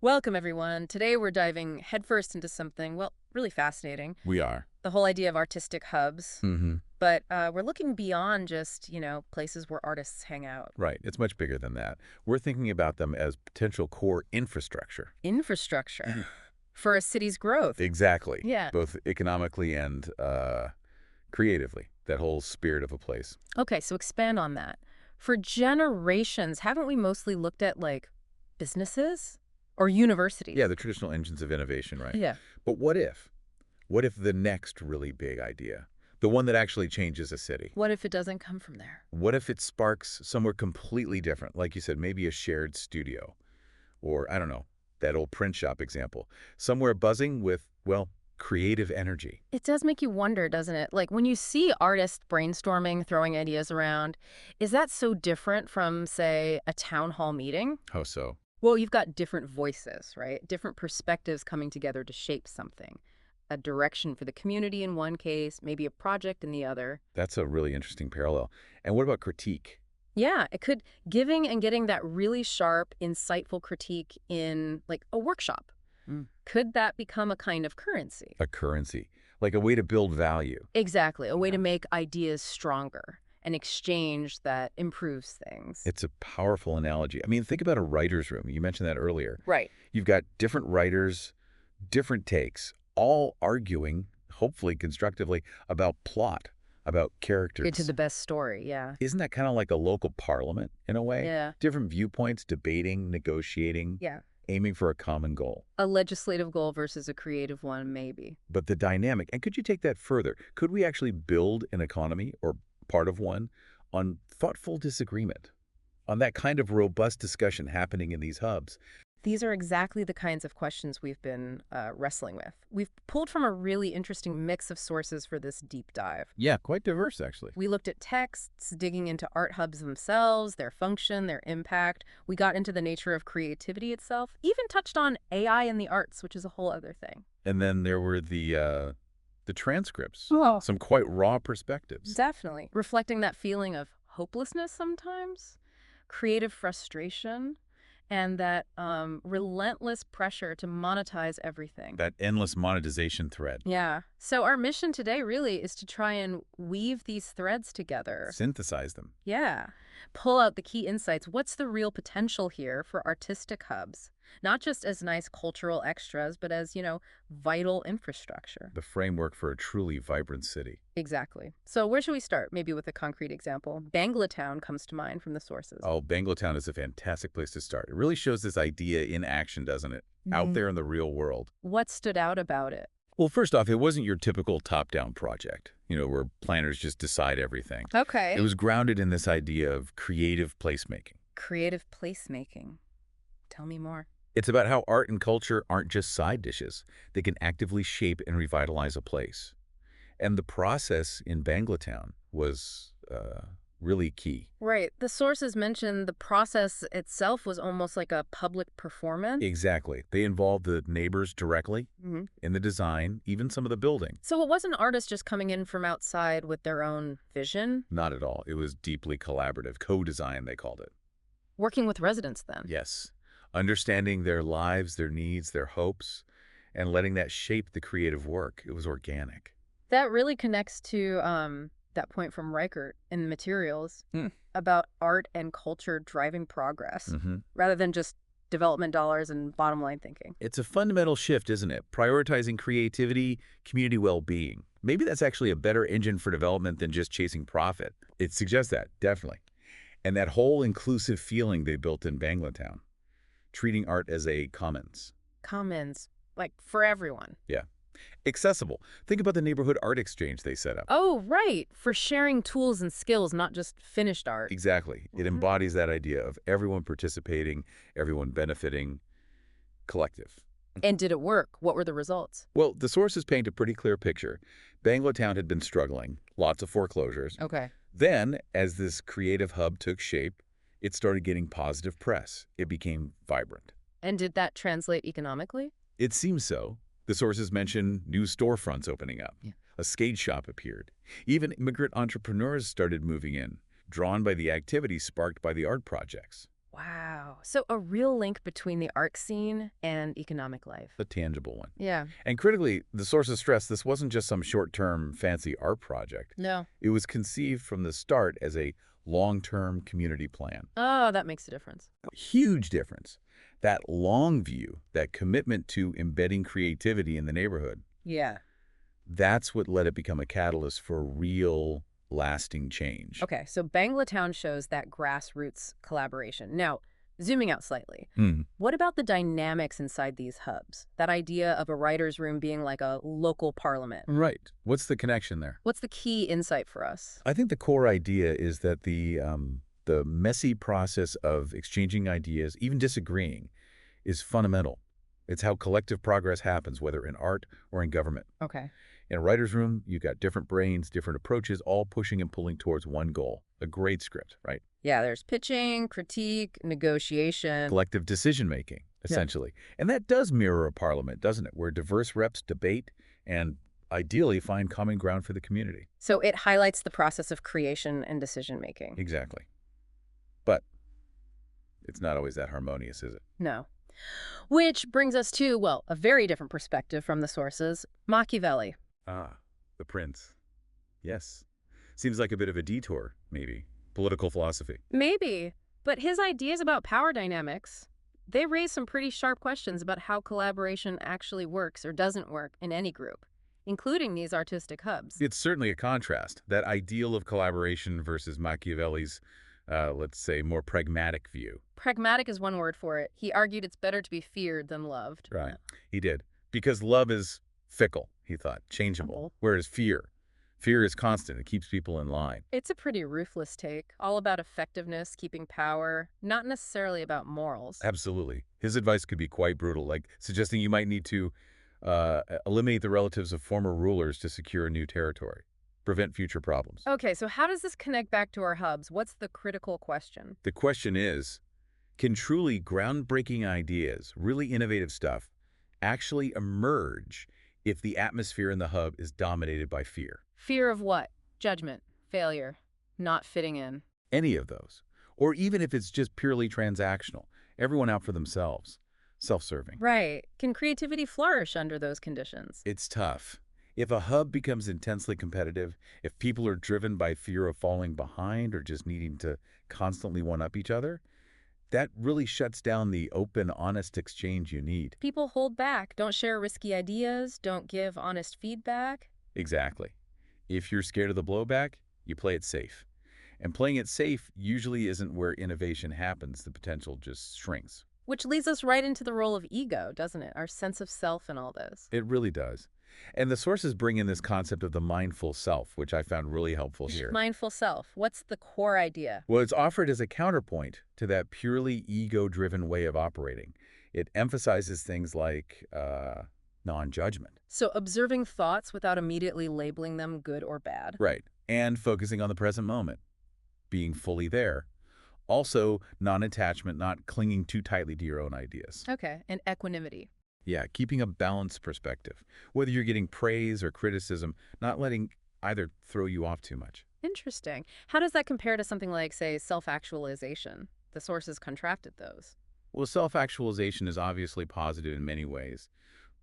Welcome, everyone. Today we're diving headfirst into something, well, really fascinating. We are. The whole idea of artistic hubs. Mm-hmm. But we're looking beyond just, places where artists hang out. Right. It's much bigger than that. We're thinking about them as potential core infrastructure. Infrastructure for a city's growth. Exactly. Yeah. Both economically and creatively. That whole spirit of a place. Okay, so expand on that. For generations, haven't we mostly looked at, businesses or universities? Yeah, the traditional engines of innovation, right? Yeah. But what if? What if the next really big idea, the one that actually changes a city? What if it doesn't come from there? What if it sparks somewhere completely different? Like you said, maybe a shared studio. Or, I don't know, that old print shop example. Somewhere buzzing with, well, creative energy. It does make you wonder, doesn't it? Like when you see artists brainstorming, throwing ideas around, is that so different from, say, a town hall meeting? How so? Well, you've got different voices, right? Different perspectives coming together to shape something. A direction for the community in one case, maybe a project in the other. That's a really interesting parallel. And what about critique? Yeah, it could giving and getting that really sharp, insightful critique in like a workshop. Could that become a kind of currency? A currency, like a way to build value. Exactly, a way Yeah. to make ideas stronger, an exchange that improves things. It's a powerful analogy. I mean, think about a writer's room. You mentioned that earlier. Right. You've got different writers, different takes, all arguing, hopefully constructively, about plot, about Get to characters. the best story, yeah. Isn't that kind of like a local parliament in a way? Yeah. Different viewpoints, debating, negotiating, Yeah. aiming for a common goal. A legislative goal versus a creative one, maybe. But the dynamic, and could you take that further? Could we actually build an economy or part of one on thoughtful disagreement, on that kind of robust discussion happening in these hubs? These are exactly the kinds of questions we've been wrestling with. We've pulled from a really interesting mix of sources for this deep dive. Yeah, quite diverse, actually. We looked at texts, digging into art hubs themselves, their function, their impact. We got into the nature of creativity itself, even touched on AI in the arts, which is a whole other thing. And then there were the transcripts, Oh. some quite raw perspectives. Definitely. Reflecting that feeling of hopelessness sometimes, creative frustration, and that relentless pressure to monetize everything. That endless monetization thread. Yeah. So our mission today really is to try and weave these threads together. Synthesize them. Yeah. Pull out the key insights. What's the real potential here for artistic hubs? Not just as nice cultural extras, but as, vital infrastructure. The framework for a truly vibrant city. Exactly. So where should we start? Maybe with a concrete example. Banglatown comes to mind from the sources. Oh, Banglatown is a fantastic place to start. It really shows this idea in action, doesn't it? Out there in the real world. What stood out about it? Well, first off, it wasn't your typical top-down project, where planners just decide everything. Okay. It was grounded in this idea of creative placemaking. Creative placemaking. Tell me more. It's about how art and culture aren't just side dishes. They can actively shape and revitalize a place. And the process in Banglatown was really key. Right. The sources mentioned the process itself was almost like a public performance. Exactly. They involved the neighbors directly in the design, even some of the building. So it wasn't artists just coming in from outside with their own vision? Not at all. It was deeply collaborative. Co-design, they called it. Working with residents then? Yes. Understanding their lives, their needs, their hopes, and letting that shape the creative work. It was organic. That really connects to that point from Reichert in the materials about art and culture driving progress rather than just development dollars and bottom line thinking. It's a fundamental shift, isn't it? Prioritizing creativity, community well-being. Maybe that's actually a better engine for development than just chasing profit. It suggests that, definitely. And that whole inclusive feeling they built in Banglatown, treating art as a commons. Commons, like for everyone. Yeah. Accessible. Think about the neighborhood art exchange they set up. Oh, right. For sharing tools and skills, not just finished art. Exactly. It embodies that idea of everyone participating, everyone benefiting, collective. And did it work? What were the results? Well, the sources paint a pretty clear picture. Banglatown had been struggling, lots of foreclosures. Okay. Then, as this creative hub took shape, it started getting positive press. It became vibrant. And did that translate economically? It seems so. The sources mention new storefronts opening up. Yeah. A skate shop appeared. Even immigrant entrepreneurs started moving in, drawn by the activity sparked by the art projects. Wow. So a real link between the art scene and economic life. The tangible one. Yeah. And critically, the sources stress this wasn't just some short-term fancy art project. No. It was conceived from the start as a long-term community plan. Oh, that makes a difference. Huge difference. That long view, that commitment to embedding creativity in the neighborhood, Yeah. that's what let it become a catalyst for real, lasting change. Okay, so Banglatown shows that grassroots collaboration. Now, zooming out slightly, Hmm. what about the dynamics inside these hubs? That idea of a writer's room being like a local parliament. Right. What's the connection there? What's the key insight for us? I think the core idea is that the messy process of exchanging ideas, even disagreeing, is fundamental. It's how collective progress happens, whether in art or in government. Okay. In a writer's room, you've got different brains, different approaches, all pushing and pulling towards one goal, a great script, right? Yeah, there's pitching, critique, negotiation. Collective decision-making, essentially. And that does mirror a parliament, doesn't it, where diverse reps debate and ideally find common ground for the community. So it highlights the process of creation and decision-making. Exactly. But it's not always that harmonious, is it? No. Which brings us to, well, a very different perspective from the sources, Mchavelli. Ah, the prince. Yes. Seems like a bit of a detour, maybe. Political philosophy. Maybe, but his ideas about power dynamics, they raise some pretty sharp questions about how collaboration actually works or doesn't work in any group, including these artistic hubs. It's certainly a contrast, that ideal of collaboration versus Machiavelli's, let's say, more pragmatic view. Pragmatic is one word for it. He argued it's better to be feared than loved. Right. He did. Because love is fickle, he thought, changeable, whereas fear is constant. It keeps people in line. It's a pretty ruthless take, all about effectiveness, keeping power, not necessarily about morals. Absolutely. His advice could be quite brutal, like suggesting you might need to eliminate the relatives of former rulers to secure a new territory, prevent future problems. Okay, so how does this connect back to our hubs? What's the critical question? The question is, can truly groundbreaking ideas, really innovative stuff, actually emerge if the atmosphere in the hub is dominated by fear? Fear of what? Judgment, failure, not fitting in. Any of those. Or even if it's just purely transactional, everyone out for themselves, self-serving. Right. Can creativity flourish under those conditions? It's tough. If a hub becomes intensely competitive, if people are driven by fear of falling behind or just needing to constantly one-up each other, that really shuts down the open, honest exchange you need. People hold back, don't share risky ideas, don't give honest feedback. Exactly. If you're scared of the blowback, you play it safe. And playing it safe usually isn't where innovation happens. The potential just shrinks. Which leads us right into the role of ego, doesn't it? Our sense of self in all this. It really does. And the sources bring in this concept of the mindful self, which I found really helpful here. Mindful self. What's the core idea? Well, it's offered as a counterpoint to that purely ego-driven way of operating. It emphasizes things like non-judgment. So observing thoughts without immediately labeling them good or bad. Right. And focusing on the present moment, being fully there. Also, non-attachment, not clinging too tightly to your own ideas. Okay, and equanimity. Yeah, keeping a balanced perspective. Whether you're getting praise or criticism, not letting either throw you off too much. Interesting. How does that compare to something like, say, self-actualization? The sources contrasted those. Well, self-actualization is obviously positive in many ways,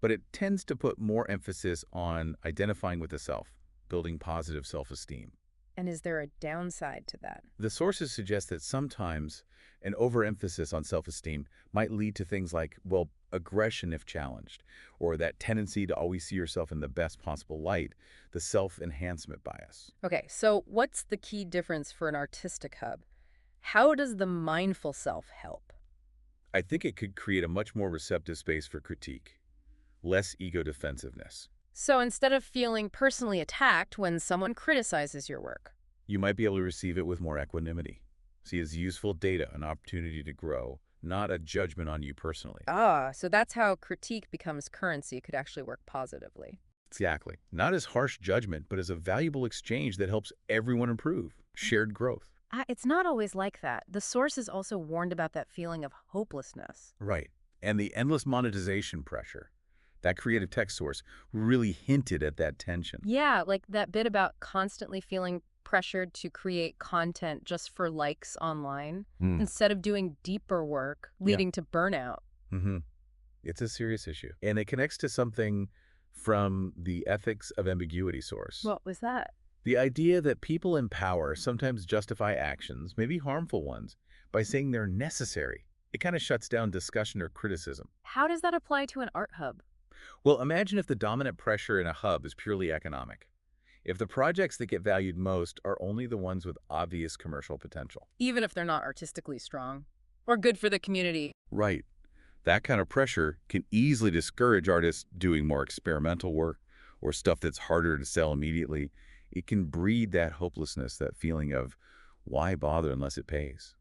but it tends to put more emphasis on identifying with the self, building positive self-esteem. And is there a downside to that? The sources suggest that sometimes an overemphasis on self-esteem might lead to things like, well, aggression if challenged, or that tendency to always see yourself in the best possible light, the self-enhancement bias. Okay, so what's the key difference for an artistic hub? How does the mindful self help? I think it could create a much more receptive space for critique, less ego defensiveness. So instead of feeling personally attacked when someone criticizes your work, You might be able to receive it with more equanimity. See it as useful data, an opportunity to grow, not a judgment on you personally. so that's how critique becomes currency, could actually work positively. Exactly. Not as harsh judgment, but as a valuable exchange that helps everyone improve. Shared growth. It's not always like that. The sources also warned about that feeling of hopelessness. Right. And the endless monetization pressure. That creative text source really hinted at that tension. Yeah, like that bit about constantly feeling pressured to create content just for likes online Mm. instead of doing deeper work, Yeah. leading to burnout. Mm-hmm. It's a serious issue. And it connects to something from the ethics of ambiguity source. What was that? The idea that people in power sometimes justify actions, maybe harmful ones, by saying they're necessary. It kind of shuts down discussion or criticism. How does that apply to an art hub? Well, imagine if the dominant pressure in a hub is purely economic. If the projects that get valued most are only the ones with obvious commercial potential. Even if they're not artistically strong or good for the community. Right. That kind of pressure can easily discourage artists doing more experimental work or stuff that's harder to sell immediately. It can breed that hopelessness, that feeling of, why bother unless it pays?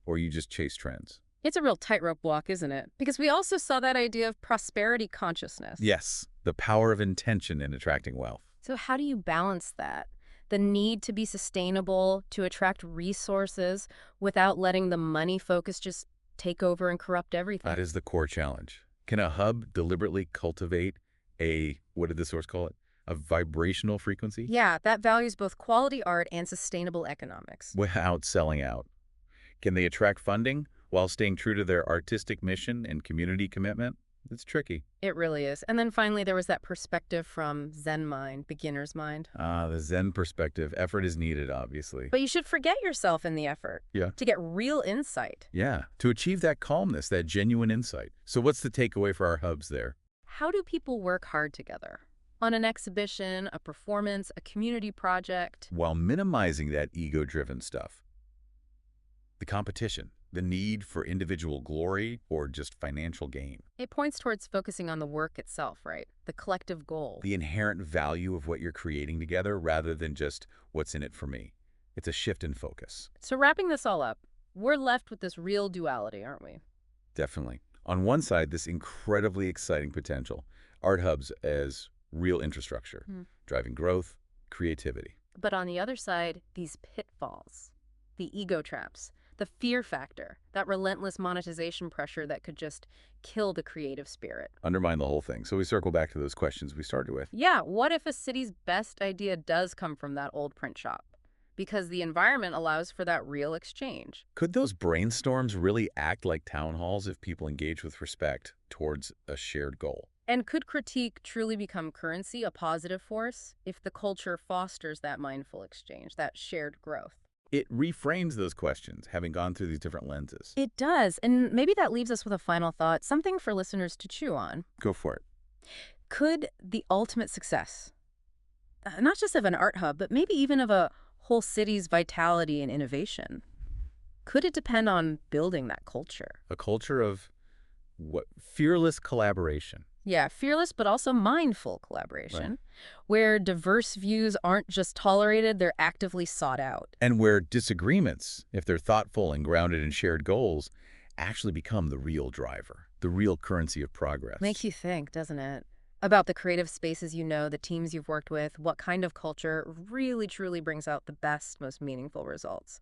Or you just chase trends. It's a real tightrope walk, isn't it? Because we also saw that idea of prosperity consciousness. Yes, the power of intention in attracting wealth. So how do you balance that? The need to be sustainable, to attract resources without letting the money focus just take over and corrupt everything. That is the core challenge. Can a hub deliberately cultivate what did the source call it? A vibrational frequency? Yeah, that values both quality art and sustainable economics. Without selling out. Can they attract funding while staying true to their artistic mission and community commitment? It's tricky. It really is. And then finally, there was that perspective from Zen mind, beginner's mind. The Zen perspective. Effort is needed, obviously. But you should forget yourself in the effort. Yeah. To get real insight. Yeah, to achieve that calmness, that genuine insight. So what's the takeaway for our hubs there? How do people work hard together? On an exhibition, a performance, a community project. While minimizing that ego-driven stuff. The competition, the need for individual glory or just financial gain. It points towards focusing on the work itself, right? The collective goal. The inherent value of what you're creating together rather than just what's in it for me. It's a shift in focus. So wrapping this all up, we're left with this real duality, aren't we? Definitely. On one side, this incredibly exciting potential. Art hubs as real infrastructure, driving growth, creativity. But on the other side, these pitfalls, the ego traps, the fear factor, that relentless monetization pressure that could just kill the creative spirit. Undermine the whole thing. So we circle back to those questions we started with. Yeah, what if a city's best idea does come from that old print shop? Because the environment allows for that real exchange. Could those brainstorms really act like town halls if people engage with respect towards a shared goal? And could critique truly become currency, a positive force, if the culture fosters that mindful exchange, that shared growth? It reframes those questions, having gone through these different lenses. It does, and maybe that leaves us with a final thought, something for listeners to chew on. Go for it. Could the ultimate success, not just of an art hub, but maybe even of a whole city's vitality and innovation, could it depend on building that culture? A culture of what? Fearless collaboration. Yeah, fearless but also mindful collaboration, where diverse views aren't just tolerated, they're actively sought out. And where disagreements, if they're thoughtful and grounded in shared goals, actually become the real driver, the real currency of progress. Makes you think, doesn't it? About the creative spaces you know, the teams you've worked with, what kind of culture really truly brings out the best, most meaningful results.